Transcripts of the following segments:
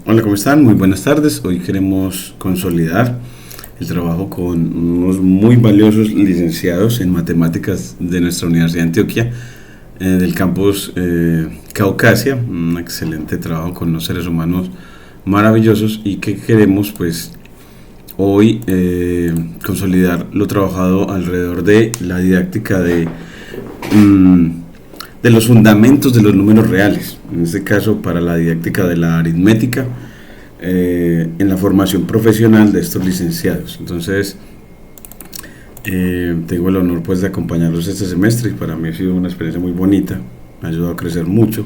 Hola, ¿cómo están? Muy buenas tardes. Hoy queremos consolidar el trabajo con unos muy valiosos licenciados en matemáticas de nuestra Universidad de Antioquia, del campus Caucasia. Un excelente trabajo con unos seres humanos maravillosos y que queremos pues hoy consolidar lo trabajado alrededor de la didáctica de los fundamentos de los números reales, en este caso para la didáctica de la aritmética, en la formación profesional de estos licenciados. Entonces, tengo el honor pues de acompañarlos este semestre y para mí ha sido una experiencia muy bonita, me ha ayudado a crecer mucho.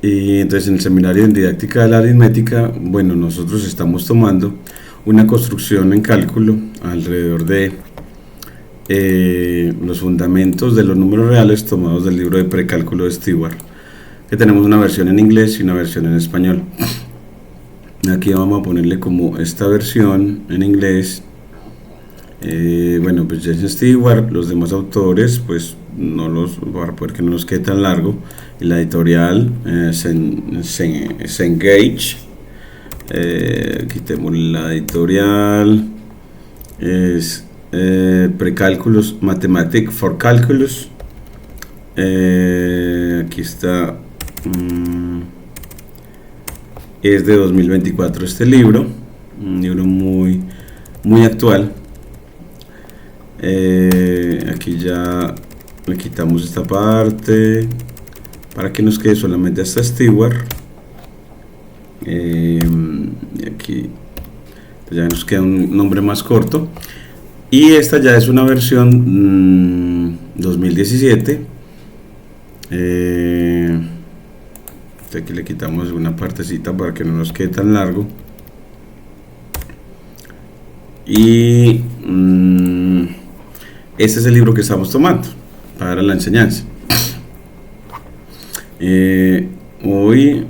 Y entonces en el seminario en didáctica de la aritmética, bueno, nosotros estamos tomando una construcción en cálculo alrededor de los fundamentos de los números reales tomados del libro de precálculo de Stewart, que tenemos una versión en inglés y una versión en español. Aquí vamos a ponerle como esta versión en inglés. Bueno, pues Jason Stewart, los demás autores pues no los, para poder que no nos quede tan largo, y la editorial Cengage, quitemos la editorial, es Precálculos Mathematics for Calculus. Aquí está, es de 2024 este libro, un libro muy actual. Aquí ya le quitamos esta parte para que nos quede solamente hasta Stewart. Y aquí ya nos queda un nombre más corto. Y esta ya es una versión 2017. Aquí le quitamos una partecita para que no nos quede tan largo. Y este es el libro que estamos tomando para la enseñanza. Hoy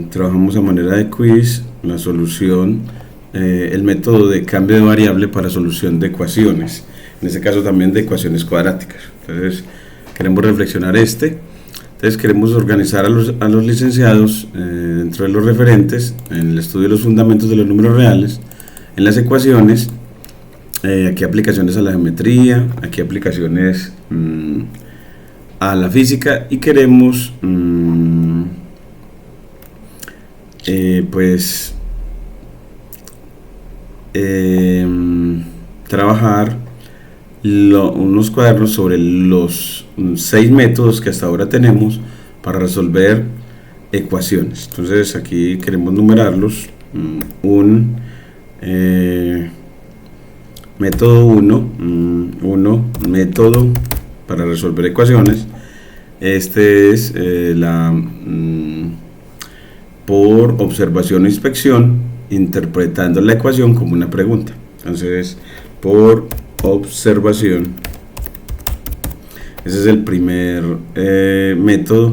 trabajamos a manera de quiz la solución, el método de cambio de variable para solución de ecuaciones, en este caso también de ecuaciones cuadráticas. Entonces queremos reflexionar entonces queremos organizar a los licenciados dentro de los referentes en el estudio de los fundamentos de los números reales, en las ecuaciones, aquí aplicaciones a la geometría, aquí aplicaciones a la física, y queremos pues trabajar unos cuadernos sobre los 6 métodos que hasta ahora tenemos para resolver ecuaciones. Entonces aquí queremos numerarlos. Método 1, método para resolver ecuaciones. Este es por observación e inspección, interpretando la ecuación como una pregunta. Entonces, por observación, ese es el primer método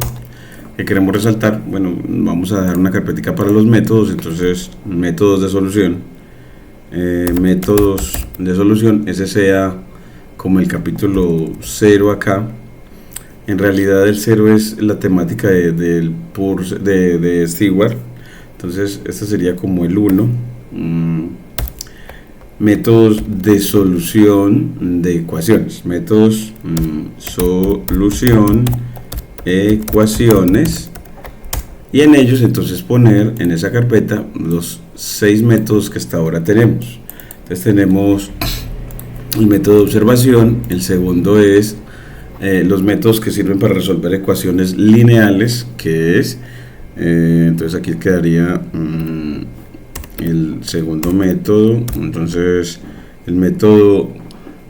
que queremos resaltar. Bueno, vamos a dejar una carpetica para los métodos. Entonces, métodos de solución, ese sea como el capítulo 0 acá. En realidad el 0 es la temática de Stewart. Entonces este sería como el 1. Métodos de solución de ecuaciones. Métodos solución ecuaciones. Y en ellos entonces poner en esa carpeta los 6 métodos que hasta ahora tenemos. Entonces tenemos el método de observación. El segundo es los métodos que sirven para resolver ecuaciones lineales, que es entonces aquí quedaría el segundo método. Entonces el método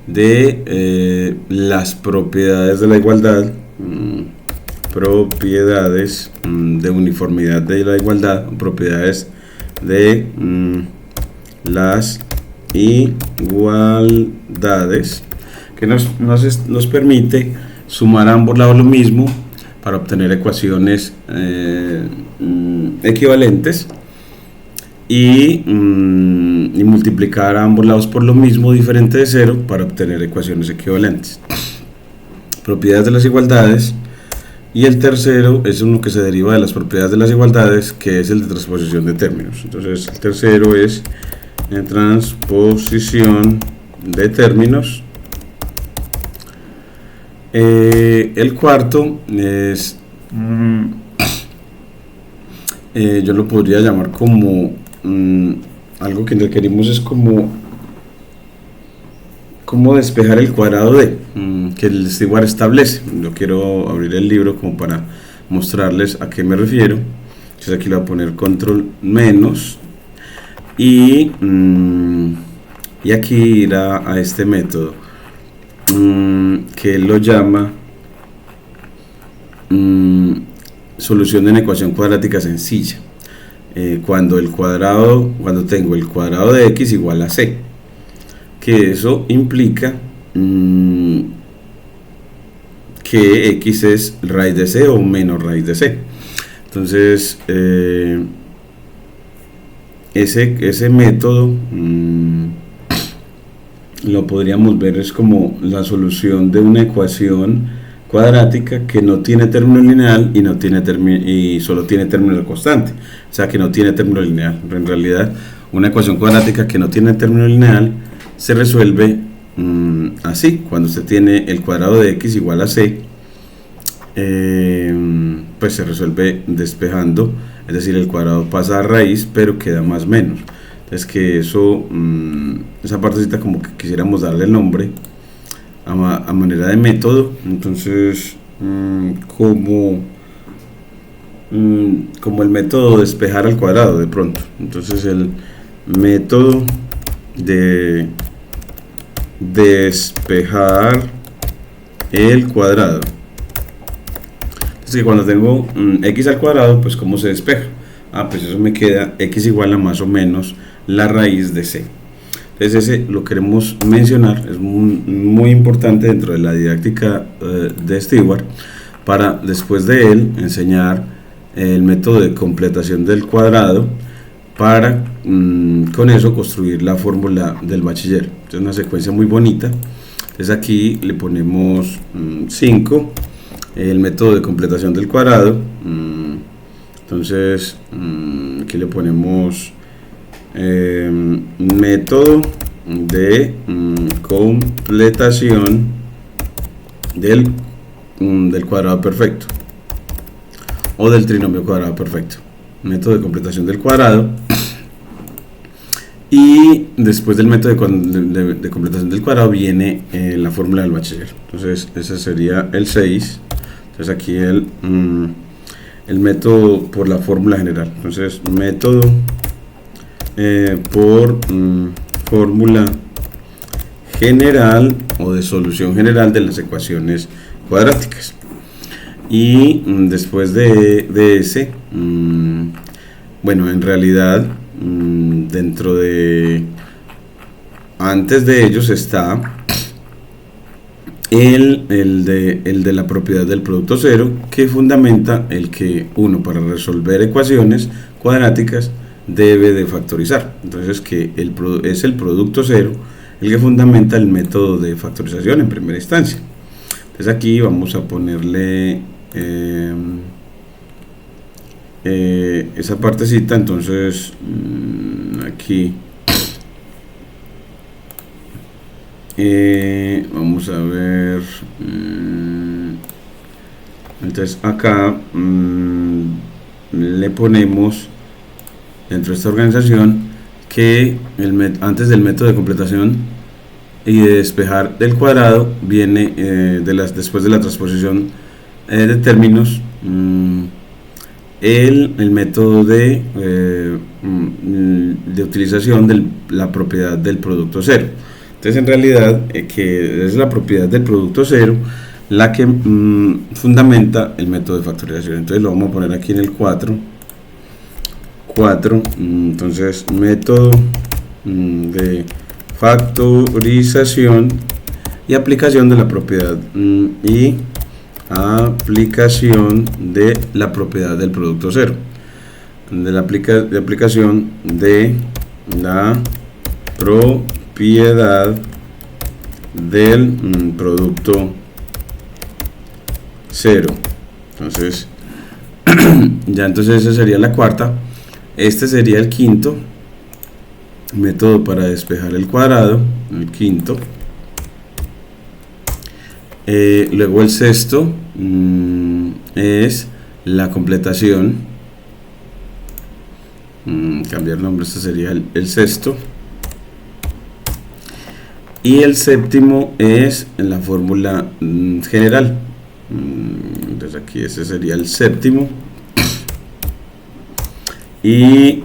de las propiedades de la igualdad, propiedades de uniformidad de la igualdad, propiedades de las igualdades, que nos permite sumar a ambos lados lo mismo para obtener ecuaciones equivalentes, y multiplicar a ambos lados por lo mismo diferente de 0 para obtener ecuaciones equivalentes. Propiedades de las igualdades Y el tercero es uno que se deriva de las propiedades de las igualdades, que es el de transposición de términos. Entonces el tercero es transposición de términos. El cuarto es, yo lo podría llamar como algo que requerimos, es como despejar el cuadrado de que el steward establece. Yo quiero abrir el libro como para mostrarles a qué me refiero. Entonces aquí le voy a poner control menos y aquí irá a este método que él lo llama solución de una ecuación cuadrática sencilla, cuando tengo el cuadrado de x igual a c, que eso implica que x es raíz de c o menos raíz de c. Entonces ese método lo podríamos ver es como la solución de una ecuación cuadrática que no tiene término lineal y solo tiene término constante, o sea que no tiene término lineal. En realidad una ecuación cuadrática que no tiene término lineal se resuelve así: cuando usted tiene el cuadrado de x igual a c, pues se resuelve despejando, es decir, el cuadrado pasa a raíz pero queda más menos. Entonces que eso, esa partecita como que quisiéramos darle el nombre a manera de método. Entonces como el método despejar al cuadrado de pronto. Entonces el método de despejar el cuadrado. Entonces que cuando tengo x al cuadrado, pues ¿cómo se despeja? Pues eso me queda x igual a más o menos la raíz de c. Entonces ese lo queremos mencionar, es muy importante dentro de la didáctica de Steward, para después de él enseñar el método de completación del cuadrado, para con eso construir la fórmula del bachiller. Es una secuencia muy bonita. Entonces aquí le ponemos 5, el método de completación del cuadrado. Entonces aquí le ponemos método de completación del cuadrado perfecto o del trinomio cuadrado perfecto. Método de completación del cuadrado. Y después del método de completación del cuadrado viene la fórmula del bachiller. Entonces ese sería el 6. Entonces aquí el método por la fórmula general. Entonces método por fórmula general o de solución general de las ecuaciones cuadráticas. Y después de ese, bueno, en realidad antes de ellos está el de la propiedad del producto cero, que fundamenta el que uno, para resolver ecuaciones cuadráticas, debe de factorizar. Entonces que es el producto cero el que fundamenta el método de factorización en primera instancia. Entonces aquí vamos a ponerle esa partecita. Entonces aquí vamos a ver, entonces acá le ponemos dentro de esta organización que antes del método de completación y de despejar del cuadrado viene después de la transposición de términos, el método de utilización de la propiedad del producto cero. Entonces en realidad que es la propiedad del producto cero la que fundamenta el método de factorización. Entonces lo vamos a poner aquí en el 4. Entonces método de factorización y aplicación de la propiedad aplicación de la propiedad del producto cero, de la aplicación de la propiedad del producto cero. Entonces ya entonces esa sería la cuarta. Este sería el quinto método para despejar el cuadrado, el quinto. Luego el sexto es la completación. Cambiar nombre, este sería el sexto. Y el séptimo es la fórmula general. Entonces aquí ese sería el séptimo. Y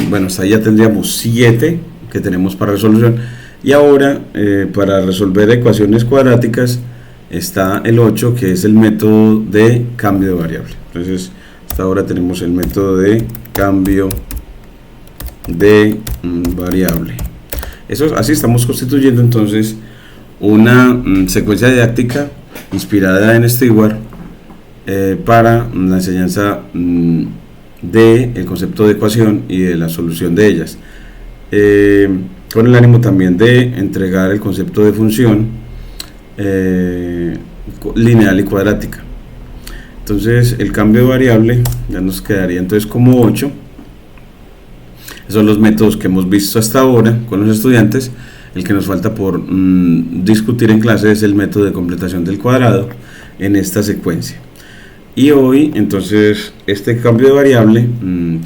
bueno, hasta ahí ya tendríamos 7 que tenemos para resolución. Y ahora para resolver ecuaciones cuadráticas está el 8, que es el método de cambio de variable. Entonces hasta ahora tenemos el método de cambio de variable. Eso, así estamos constituyendo entonces una secuencia didáctica inspirada en Stewart para la enseñanza del concepto de ecuación y de la solución de ellas, con el ánimo también de entregar el concepto de función lineal y cuadrática. Entonces el cambio de variable ya nos quedaría entonces como 8. Esos son los métodos que hemos visto hasta ahora con los estudiantes. El que nos falta por discutir en clase es el método de completación del cuadrado en esta secuencia. Y hoy entonces este cambio de variable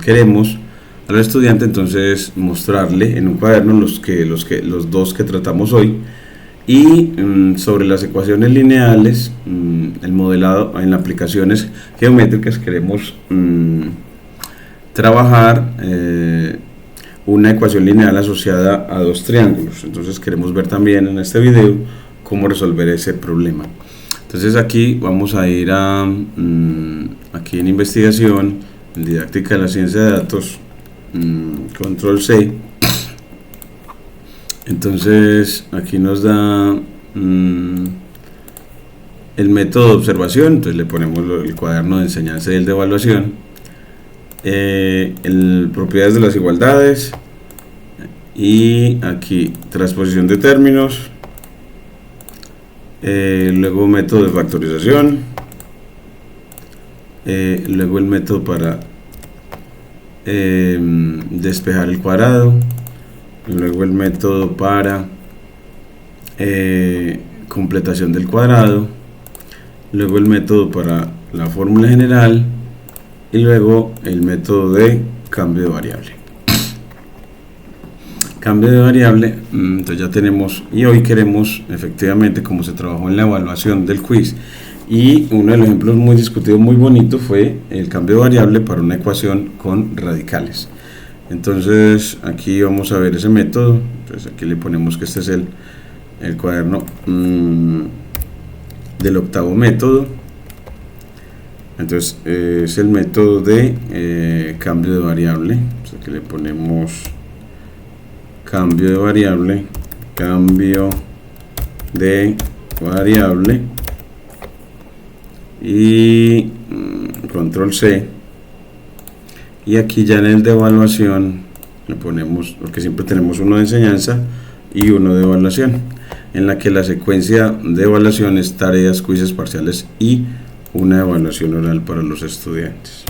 queremos al estudiante entonces mostrarle en un cuaderno los dos que tratamos hoy, y sobre las ecuaciones lineales, el modelado en aplicaciones geométricas queremos trabajar una ecuación lineal asociada a dos triángulos. Entonces queremos ver también en este video cómo resolver ese problema. Entonces aquí vamos a ir a aquí en investigación, en didáctica de la ciencia de datos, control C. Entonces aquí nos da el método de observación. Entonces le ponemos el cuaderno de enseñanza y el de evaluación, propiedades de las igualdades, y aquí transposición de términos, luego método de factorización, luego el método para despejar el cuadrado, luego el método para completación del cuadrado, luego el método para la fórmula general, y luego el método de cambio de variable. Cambio de variable, entonces ya tenemos, y hoy queremos efectivamente, como se trabajó en la evaluación del quiz, y uno de los ejemplos muy discutidos, muy bonito, fue el cambio de variable para una ecuación con radicales. Entonces aquí vamos a ver ese método. Entonces aquí le ponemos que este es el cuaderno del octavo método. Entonces es el método de cambio de variable. Entonces aquí le ponemos cambio de variable, y control C. Y aquí ya en el de evaluación le ponemos, porque siempre tenemos uno de enseñanza y uno de evaluación, en la que la secuencia de evaluación es tareas, quizzes parciales y una evaluación oral para los estudiantes.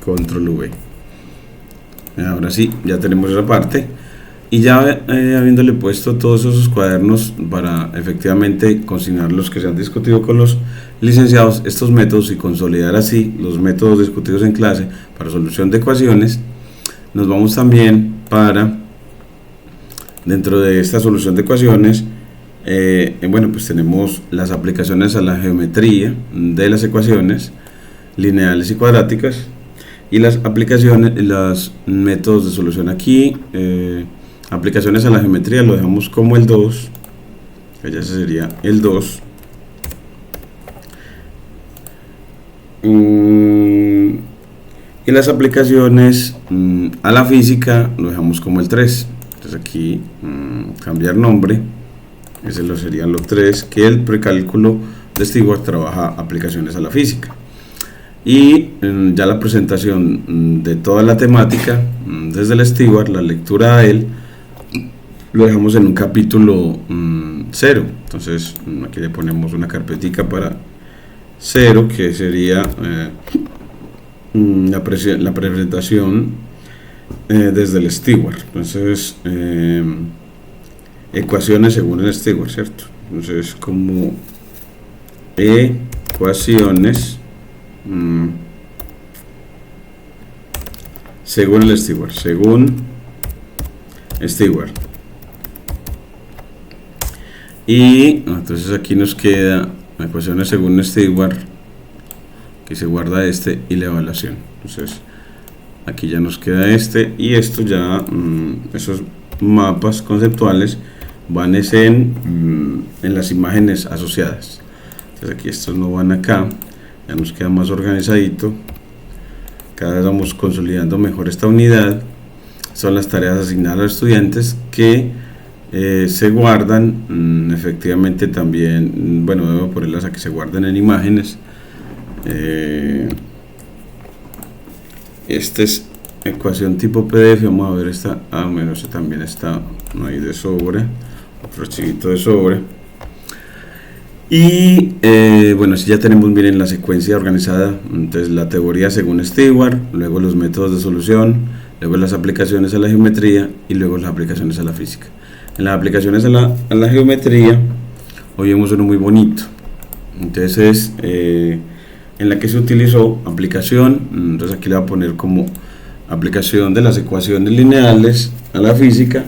Control V. Ahora sí, ya tenemos esa parte. Y ya habiéndole puesto todos esos cuadernos para efectivamente consignar los que se han discutido con los licenciados, estos métodos, y consolidar así los métodos discutidos en clase para solución de ecuaciones, nos vamos también para, dentro de esta solución de ecuaciones, bueno, pues tenemos las aplicaciones a la geometría de las ecuaciones lineales y cuadráticas, y las aplicaciones, los métodos de solución. Aquí aplicaciones a la geometría lo dejamos como el 2, que ya sería el 2. Y las aplicaciones a la física lo dejamos como el 3. Entonces aquí cambiar nombre, ese lo serían los 3, que el precálculo de Stewart trabaja aplicaciones a la física. Y ya la presentación de toda la temática desde el Stewart, la lectura a él, lo dejamos en un capítulo 0. Entonces aquí le ponemos una carpetica para 0, que sería la presentación desde el steward. Entonces, ecuaciones según el steward, ¿cierto? Entonces, como ecuaciones según el steward, y entonces aquí nos queda ecuaciones según steward, que se guarda y la evaluación. Entonces aquí ya nos queda y esto ya esos mapas conceptuales van en las imágenes asociadas. Entonces aquí estos no van acá, ya nos queda más organizadito. Cada vez vamos consolidando mejor esta unidad. Son las tareas asignadas a los estudiantes que se guardan efectivamente también. Bueno, debo ponerlas a que se guarden en imágenes. Esta es ecuación tipo PDF. Vamos a ver esta. Bueno, esta también está ahí de sobre, otro archivito de sobre. Y bueno, si ya tenemos, miren, la secuencia organizada. Entonces la teoría según Steward, luego los métodos de solución, luego las aplicaciones a la geometría y luego las aplicaciones a la física. En las aplicaciones a la geometría hoy vemos uno muy bonito. Entonces en la que se utilizó aplicación. Entonces aquí le voy a poner como aplicación de las ecuaciones lineales a la física,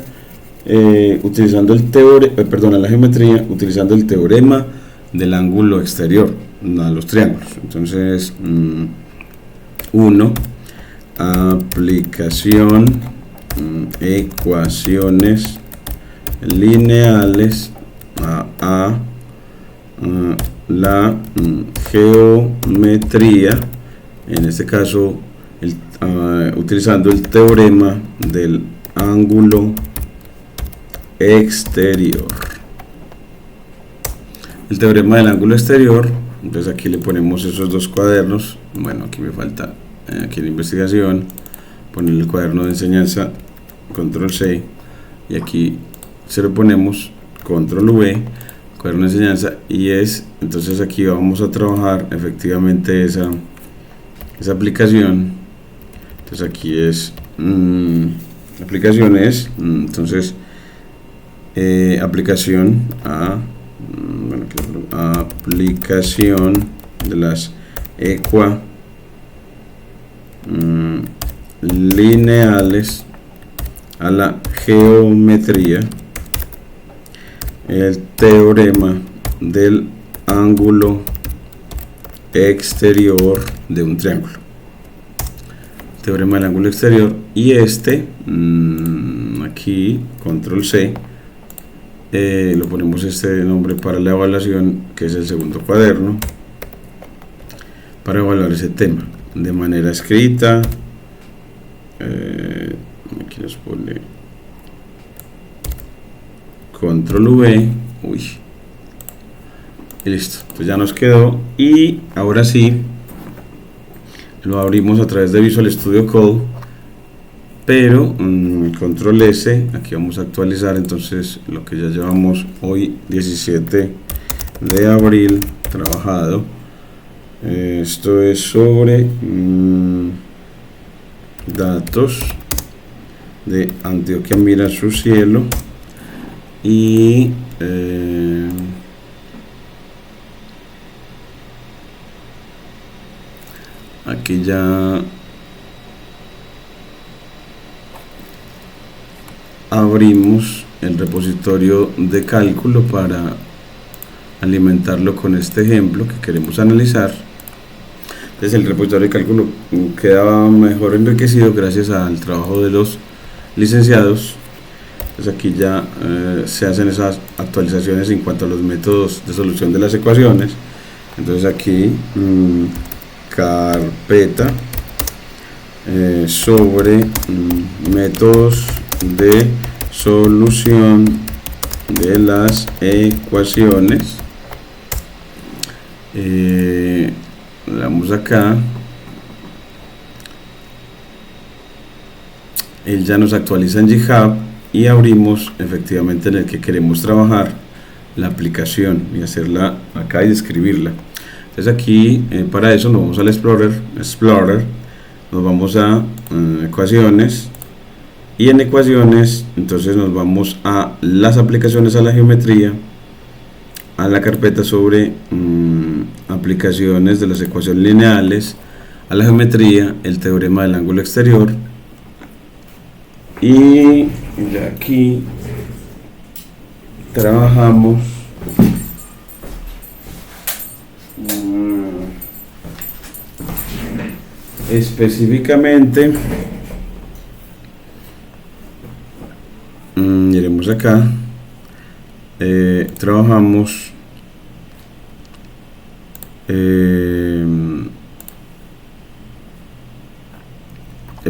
utilizando el a la geometría, utilizando el teorema del ángulo exterior a los triángulos. Entonces 1, aplicación, ecuaciones lineales a la geometría, en este caso utilizando el teorema del ángulo exterior. El teorema del ángulo exterior. Entonces aquí le ponemos esos dos cuadernos. Bueno, aquí me falta, aquí en investigación, poner el cuaderno de enseñanza, control C, y aquí se lo ponemos control V, cuaderno de enseñanza, y entonces aquí vamos a trabajar efectivamente esa aplicación. Entonces aquí aplicaciones. Entonces aplicación aplicación de las lineales a la geometría, el teorema del ángulo exterior de un triángulo, teorema del ángulo exterior, y aquí control C, lo ponemos nombre para la evaluación, que es el segundo cuaderno, para evaluar ese tema de manera escrita. Aquí nos pone control V, y listo. Pues ya nos quedó, y ahora sí lo abrimos a través de Visual Studio Code, pero control S, aquí vamos a actualizar entonces lo que ya llevamos hoy, 17 de abril, trabajado. Esto es sobre datos de Antioquia Mira su Cielo, y aquí ya abrimos el repositorio de cálculo para alimentarlo con este ejemplo que queremos analizar. Entonces el repositorio de cálculo queda mejor enriquecido gracias al trabajo de los licenciados. Entonces aquí ya se hacen esas actualizaciones en cuanto a los métodos de solución de las ecuaciones. Entonces aquí carpeta sobre métodos de solución de las ecuaciones. Le damos acá, él ya nos actualiza en GitHub, y abrimos efectivamente en el que queremos trabajar la aplicación y hacerla acá y describirla. Entonces aquí para eso nos vamos al Explorer, nos vamos a ecuaciones, y en ecuaciones entonces nos vamos a las aplicaciones a la geometría, a la carpeta sobre aplicaciones de las ecuaciones lineales a la geometría, el teorema del ángulo exterior, y de aquí trabajamos específicamente, iremos acá, trabajamos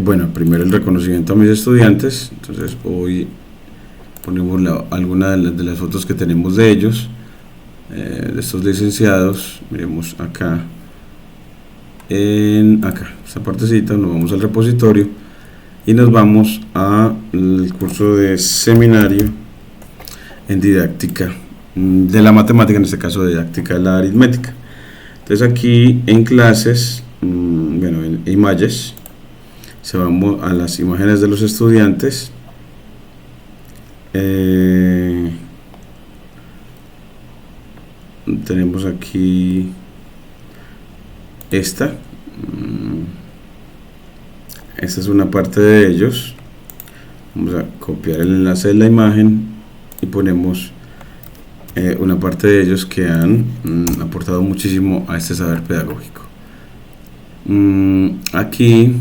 bueno, primero el reconocimiento a mis estudiantes. Entonces hoy ponemos alguna de las fotos que tenemos de ellos, de estos licenciados. Miremos acá, esta partecita, nos vamos al repositorio y nos vamos al curso de seminario en didáctica de la matemática, en este caso didáctica de la aritmética. Entonces aquí en clases, bueno, en imágenes, se vamos a las imágenes de los estudiantes. Tenemos aquí esta es una parte de ellos. Vamos a copiar el enlace de la imagen y ponemos una parte de ellos que han aportado muchísimo a este saber pedagógico. Aquí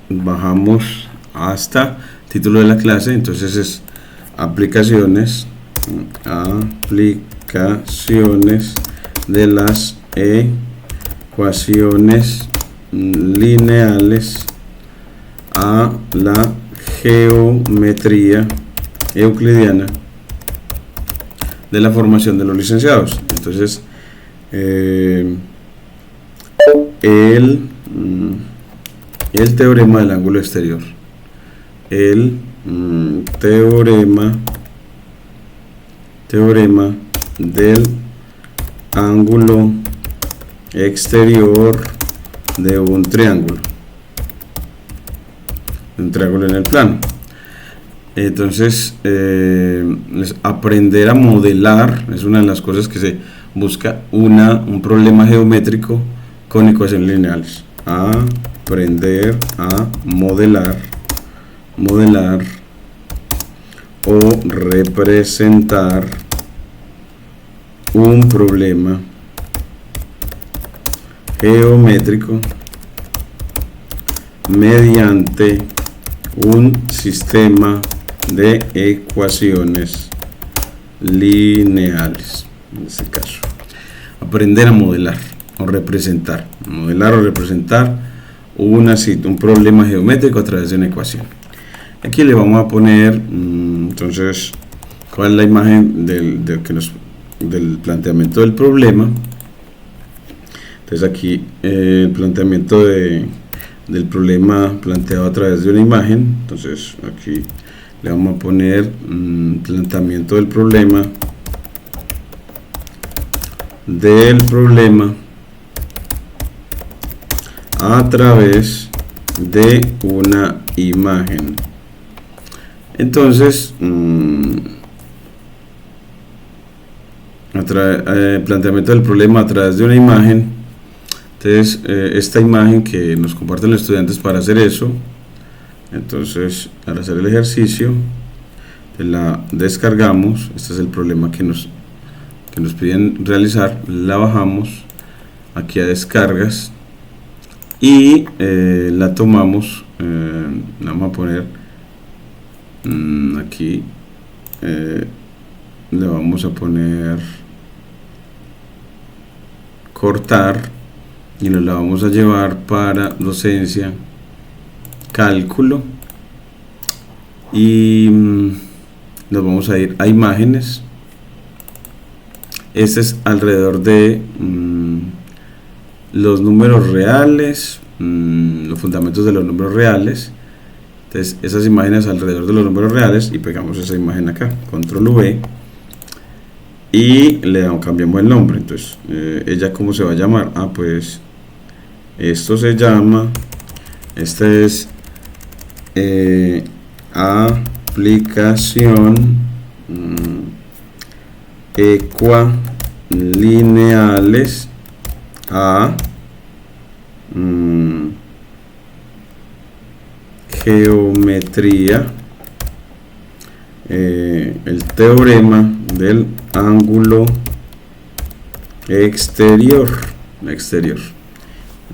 bajamos hasta título de la clase, entonces es aplicaciones de las ecuaciones lineales a la geometría euclidiana de la formación de los licenciados. Entonces el teorema del ángulo exterior, el teorema del ángulo exterior de un triángulo en el plano. Entonces aprender a modelar es una de las cosas que se busca, un problema geométrico con ecuaciones lineales. Aprender a modelar o representar un problema geométrico mediante un sistema de ecuaciones lineales. En este caso, aprender a modelar o representar un problema geométrico a través de una ecuación. Aquí le vamos a poner entonces cuál es la imagen del planteamiento del problema. Entonces aquí el planteamiento del problema planteado a través de una imagen. Entonces aquí le vamos a poner planteamiento del problema a través de una imagen. Entonces planteamiento del problema a través de una imagen. Entonces esta imagen que nos comparten los estudiantes para hacer eso, entonces al hacer el ejercicio la descargamos. Este es el problema que nos piden realizar. La bajamos aquí a descargas y la tomamos. La vamos a poner aquí, le vamos a poner cortar y nos la vamos a llevar para docencia, cálculo, y nos vamos a ir a imágenes. Este es alrededor de los números reales, los fundamentos de los números reales. Entonces esas imágenes alrededor de los números reales, y pegamos esa imagen acá, control V, y cambiamos el nombre. Entonces ella cómo se va a llamar, pues esto se llama, este es aplicación ecualineales a geometría, el teorema del ángulo exterior.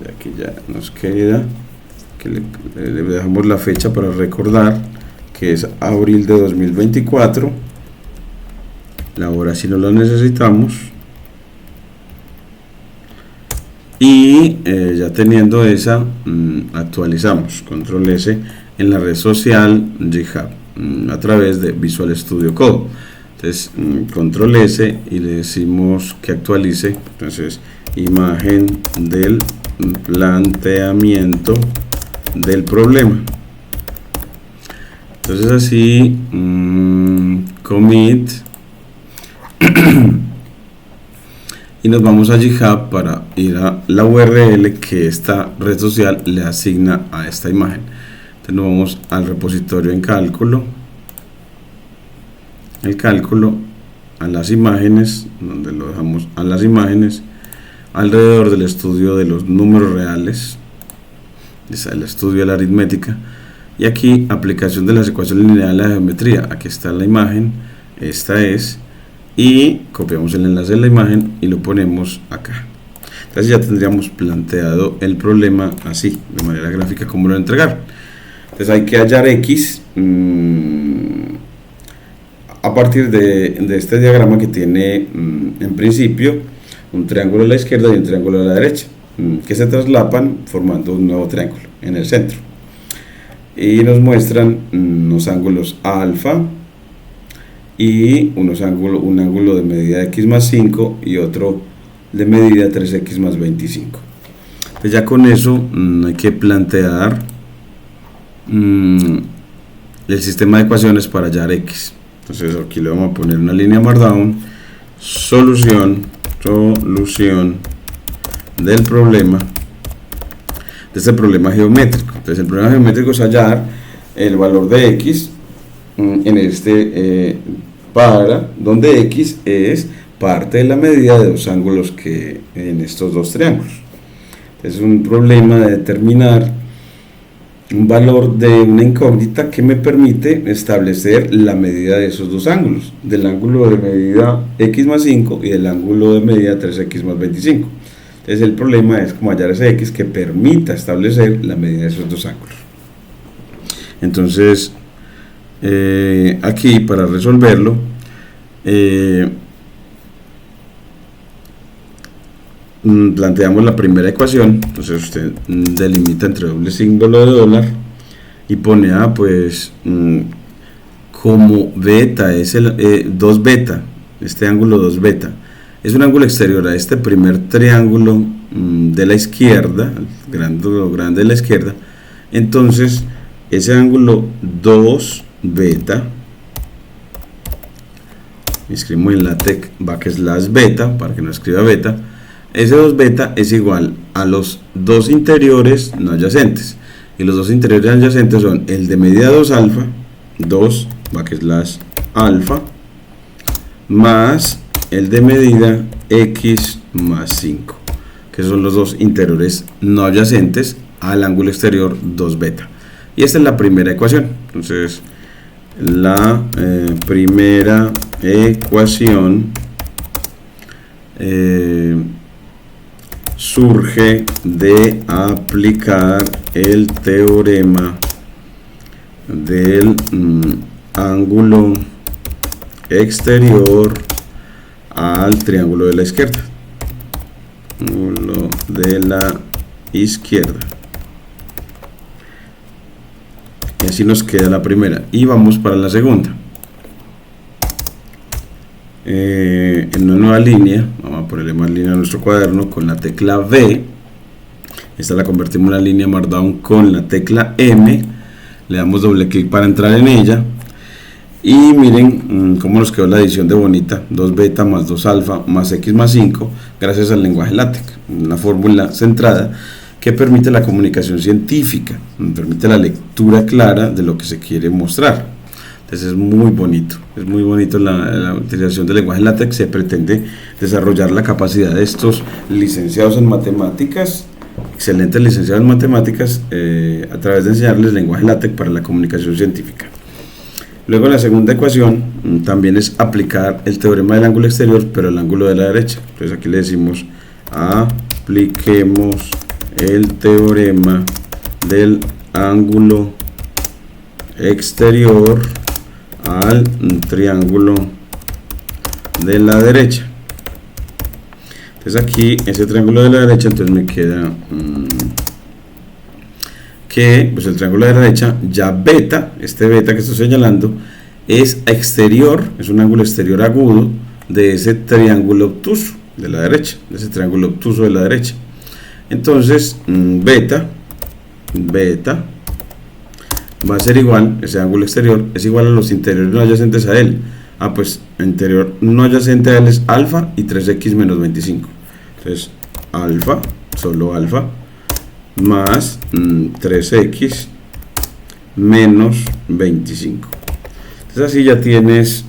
Aquí ya nos queda que le dejamos la fecha para recordar que es abril de 2024. La hora si no la necesitamos. Y ya teniendo esa, actualizamos control S en la red social GitHub a través de Visual Studio Code. Entonces control S y le decimos que actualice. Entonces imagen del planteamiento del problema. Entonces así commit y nos vamos a GitHub para ir a la URL que esta red social le asigna a esta imagen. Entonces nos vamos al repositorio en cálculo, el cálculo, a las imágenes, donde lo dejamos a las imágenes, alrededor del estudio de los números reales, es el estudio de la aritmética, y aquí aplicación de las ecuaciones lineales de la geometría. Aquí está la imagen, esta es, y copiamos el enlace de la imagen y lo ponemos acá. Entonces ya tendríamos planteado el problema así, de manera gráfica, cómo lo entregar. Entonces hay que hallar X a partir de este diagrama que tiene en principio un triángulo a la izquierda y un triángulo a la derecha, que se traslapan formando un nuevo triángulo en el centro, y nos muestran unos ángulos alfa y un ángulo de medida x más 5 y otro de medida 3x más 25. Entonces ya con eso hay que plantear el sistema de ecuaciones para hallar x. Entonces aquí le vamos a poner una línea markdown, solución del problema, de este problema geométrico. Entonces el problema geométrico es hallar el valor de x en este donde x es parte de la medida de dos ángulos que en estos dos triángulos. Es un problema de determinar un valor de una incógnita que me permite establecer la medida de esos dos ángulos, del ángulo de medida x más 5 y del ángulo de medida 3x más 25. Entonces el problema es como hallar ese x que permita establecer la medida de esos dos ángulos. Entonces aquí para resolverlo planteamos la primera ecuación. Entonces usted delimita entre doble símbolo de dólar y pone pues como beta es el 2 beta, este ángulo 2 beta es un ángulo exterior a este primer triángulo de la izquierda, el ángulo grande de la izquierda. Entonces ese ángulo 2 beta, escribimos en LaTeX / beta para que no escriba beta. Ese 2 beta es igual a los dos interiores no adyacentes, y los dos interiores adyacentes son el de medida 2 alfa, 2 / alfa, más el de medida x más 5, que son los dos interiores no adyacentes al ángulo exterior 2 beta. Y esta es la primera ecuación. Entonces la primera ecuación surge de aplicar el teorema del ángulo exterior al triángulo de la izquierda, ángulo de la izquierda. Y así nos queda la primera, y vamos para la segunda. En una nueva línea, vamos a ponerle más línea a nuestro cuaderno con la tecla V. Esta la convertimos en la línea markdown con la tecla M, le damos doble clic para entrar en ella, Y miren cómo nos quedó la adición de bonita: 2 beta más 2 alfa más x más 5, gracias al lenguaje LaTeX, una fórmula centrada que permite la comunicación científica, permite la lectura clara de lo que se quiere mostrar. Entonces es muy bonito la utilización del lenguaje LaTeX. Se pretende desarrollar la capacidad de estos licenciados en matemáticas, excelentes licenciados en matemáticas, a través de enseñarles lenguaje LaTeX para la comunicación científica. Luego la segunda ecuación también es aplicar el teorema del ángulo exterior, pero el ángulo de la derecha. Entonces aquí le decimos: apliquemos el teorema del ángulo exterior al triángulo de la derecha. Entonces aquí ese triángulo de la derecha, entonces me queda que pues el triángulo de la derecha, ya beta, este beta que estoy señalando, es exterior, es un ángulo exterior agudo de ese triángulo obtuso de la derecha, de ese triángulo obtuso de la derecha. Entonces beta va a ser igual, ese ángulo exterior es igual a los interiores no adyacentes a él. Pues interior no adyacente a él es alfa y 3x menos 25. Entonces alfa, solo alfa, más 3x menos 25. Entonces así ya tienes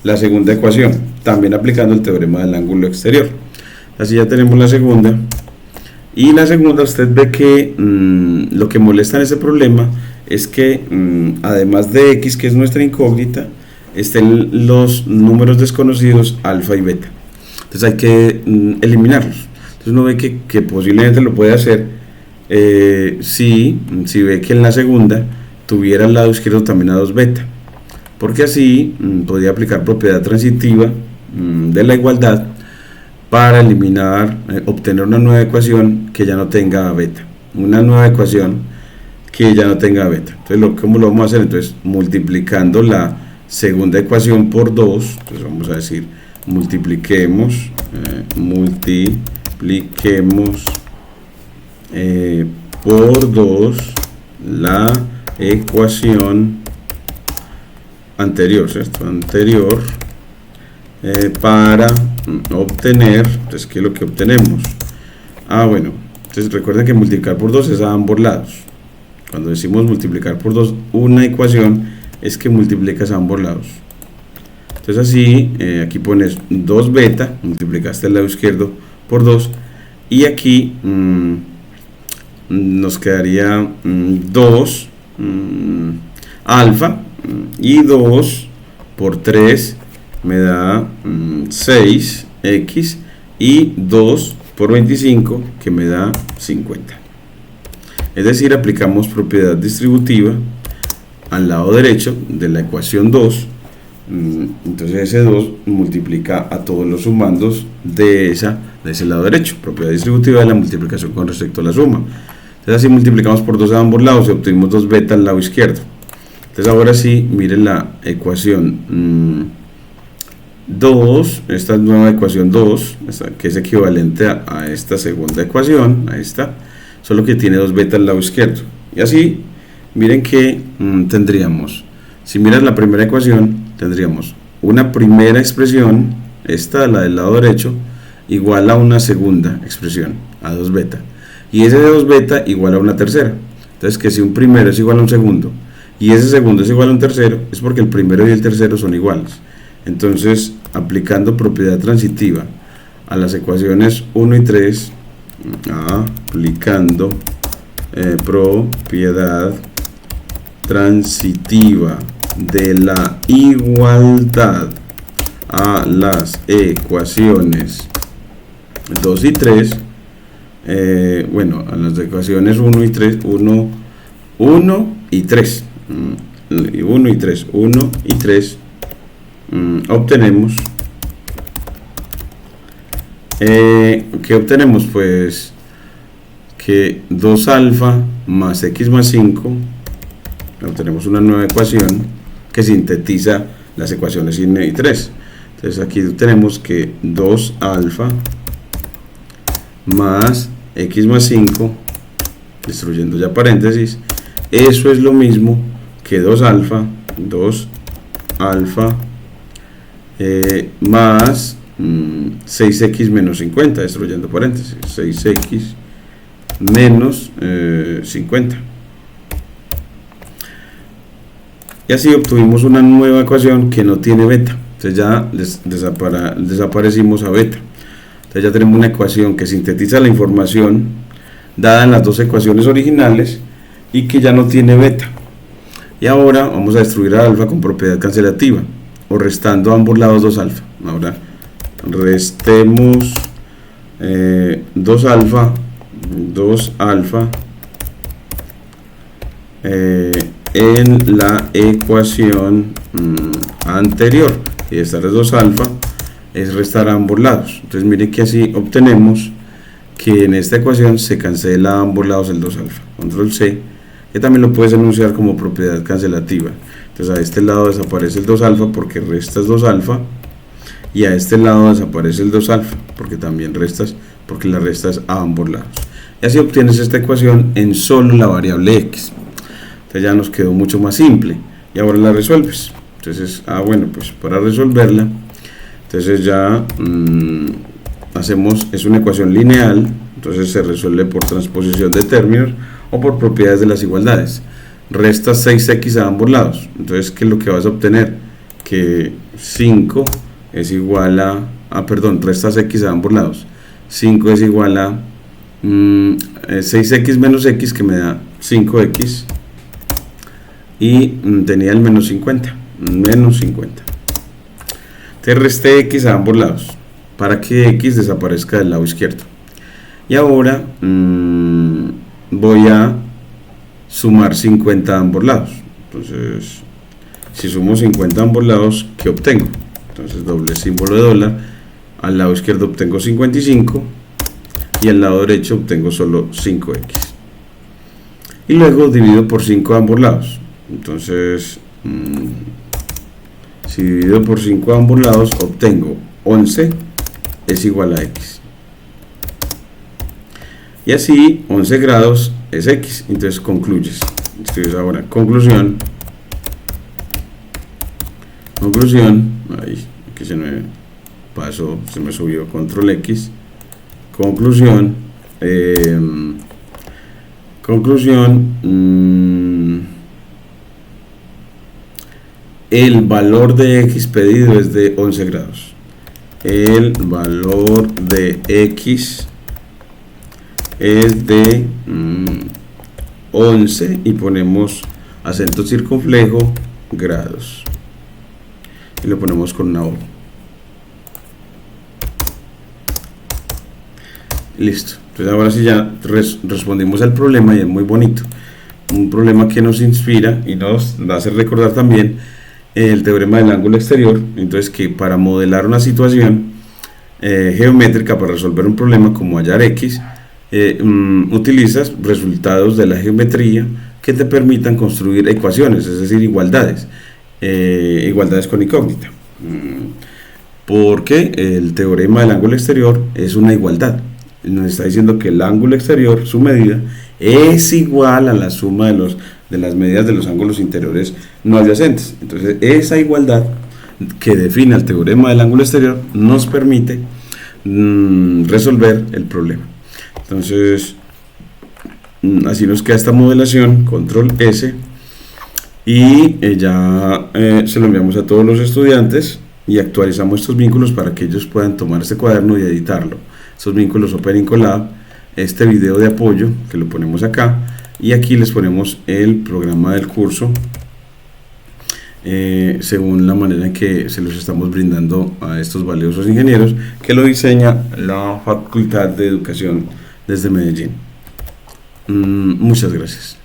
la segunda ecuación, también aplicando el teorema del ángulo exterior. Así ya tenemos la segunda. Y la segunda, usted ve que lo que molesta en ese problema es que además de x, que es nuestra incógnita, estén los números desconocidos alfa y beta. Entonces hay que eliminarlos. Entonces uno ve que posiblemente lo puede hacer si ve que en la segunda tuviera al lado izquierdo también a 2 beta, porque así podría aplicar propiedad transitiva de la igualdad para eliminar, obtener una nueva ecuación que ya no tenga beta, una nueva ecuación que ya no tenga beta. Entonces ¿cómo lo vamos a hacer? Entonces multiplicando la segunda ecuación por 2, entonces vamos a decir multipliquemos por 2 la ecuación anterior, ¿cierto? Anterior, para obtener, entonces ¿qué es lo que obtenemos? Bueno, entonces recuerden que multiplicar por 2 es a ambos lados. Cuando decimos multiplicar por 2 una ecuación, es que multiplicas a ambos lados. Entonces así, aquí pones 2 beta, multiplicaste el lado izquierdo por 2, y aquí nos quedaría 2 alfa, y 2 por 3 me da 6x, y 2 por 25 que me da 50. Es decir, aplicamos propiedad distributiva al lado derecho de la ecuación 2. Entonces ese 2 multiplica a todos los sumandos de ese lado derecho, propiedad distributiva de la multiplicación con respecto a la suma. Entonces así multiplicamos por 2 a ambos lados y obtuvimos 2 beta al lado izquierdo. Entonces ahora sí, miren la ecuación 2, esta nueva ecuación 2, que es equivalente a esta segunda ecuación, a esta, solo que tiene 2 beta al lado izquierdo. Y así, miren que tendríamos, si miras la primera ecuación, tendríamos una primera expresión, esta, la del lado derecho, igual a una segunda expresión, a 2 beta. Y ese de 2 beta igual a una tercera. Entonces que si un primero es igual a un segundo, y ese segundo es igual a un tercero, es porque el primero y el tercero son iguales. Entonces, aplicando propiedad transitiva a las ecuaciones 1 y 3, aplicando propiedad transitiva de la igualdad a las ecuaciones 2 y 3, bueno, a las ecuaciones 1 y 3, 1 y 3, 1 y 3, 1 y 3, obtenemos, ¿qué obtenemos? Pues que 2 alfa más x más 5, obtenemos una nueva ecuación que sintetiza las ecuaciones 1 y 3. Entonces aquí tenemos que 2 alfa más x más 5, destruyendo ya paréntesis, eso es lo mismo que 2 alfa, 2 alfa más 6x menos 50, destruyendo paréntesis, 6x menos 50. Y así obtuvimos una nueva ecuación que no tiene beta. Entonces ya desaparecimos a beta. Entonces ya tenemos una ecuación que sintetiza la información dada en las dos ecuaciones originales y que ya no tiene beta. Y ahora vamos a destruir a alfa con propiedad cancelativa, o restando a ambos lados 2 alfa. Ahora restemos 2 alfa en la ecuación anterior, y esta es 2 alfa es restar a ambos lados. Entonces miren que así obtenemos que en esta ecuación se cancela a ambos lados el 2 alfa. Control C, que también lo puedes enunciar como propiedad cancelativa. Entonces a este lado desaparece el 2 alfa porque restas 2 alfa, y a este lado desaparece el 2 alfa porque también restas, porque la restas a ambos lados. Y así obtienes esta ecuación en solo la variable x. Entonces ya nos quedó mucho más simple y ahora la resuelves. Entonces, bueno, pues para resolverla, entonces ya es una ecuación lineal, entonces se resuelve por transposición de términos o por propiedades de las igualdades. Restas 6x a ambos lados, entonces ¿qué es lo que vas a obtener? Que 5 es igual a restas x a ambos lados. 5 es igual a 6x menos x, que me da 5x, y tenía el menos 50. Te resté x a ambos lados para que x desaparezca del lado izquierdo. Y ahora voy a sumar 50 a ambos lados. Entonces, si sumo 50 a ambos lados, ¿qué obtengo? Entonces, doble símbolo de dólar. Al lado izquierdo obtengo 55 y al lado derecho obtengo solo 5x. Y luego divido por 5 a ambos lados. Entonces, si divido por 5 a ambos lados, obtengo 11 es igual a x. Y así 11 grados es x. Entonces concluyes. Escribes ahora conclusión. Ahí, que se me pasó, se me subió, control X. Conclusión. El valor de x pedido es de 11 grados. El valor de x es de 11 y ponemos acento circunflejo grados y lo ponemos con una O. Listo. Entonces ahora sí ya respondimos al problema, y es muy bonito. Un problema que nos inspira y nos hace recordar también el teorema del ángulo exterior. Entonces, que para modelar una situación geométrica, para resolver un problema como hallar x, utilizas resultados de la geometría que te permitan construir ecuaciones, es decir, igualdades con incógnita, porque el teorema del ángulo exterior es una igualdad. Nos está diciendo que el ángulo exterior, su medida, es igual a la suma de las medidas de los ángulos interiores no adyacentes. Entonces, esa igualdad que define el teorema del ángulo exterior nos permite resolver el problema. Entonces, así nos queda esta modelación, control S, y ya se lo enviamos a todos los estudiantes y actualizamos estos vínculos para que ellos puedan tomar este cuaderno y editarlo. Estos vínculos Open in Colab, este video de apoyo que lo ponemos acá, y aquí les ponemos el programa del curso según la manera en que se los estamos brindando a estos valiosos ingenieros, que lo diseña la Facultad de Educación desde Medellín. Muchas gracias.